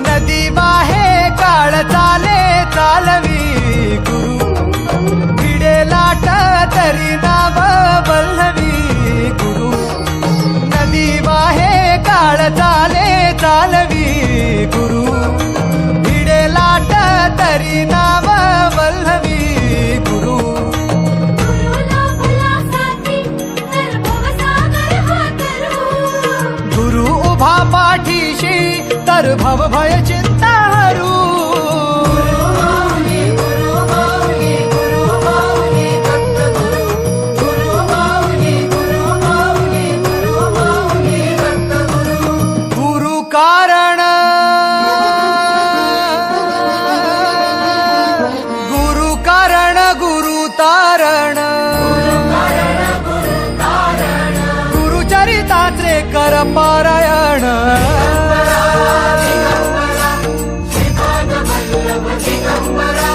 नदी वाहे काळ चाले चालवी गुरु, भिडे लाट तरी नाव वल्लवी गुरु. नदी वाहे काळ चाले चालवी गुरु, भिडे लाट तरी नाव वल्लवी गुरु. गुरु उभा पाठीशी तर भव भय चिंता हरू. गुरु कारण गुरु कारण गुरु तारण, गुरुचरिताचे कर पारायण. दिगंबरा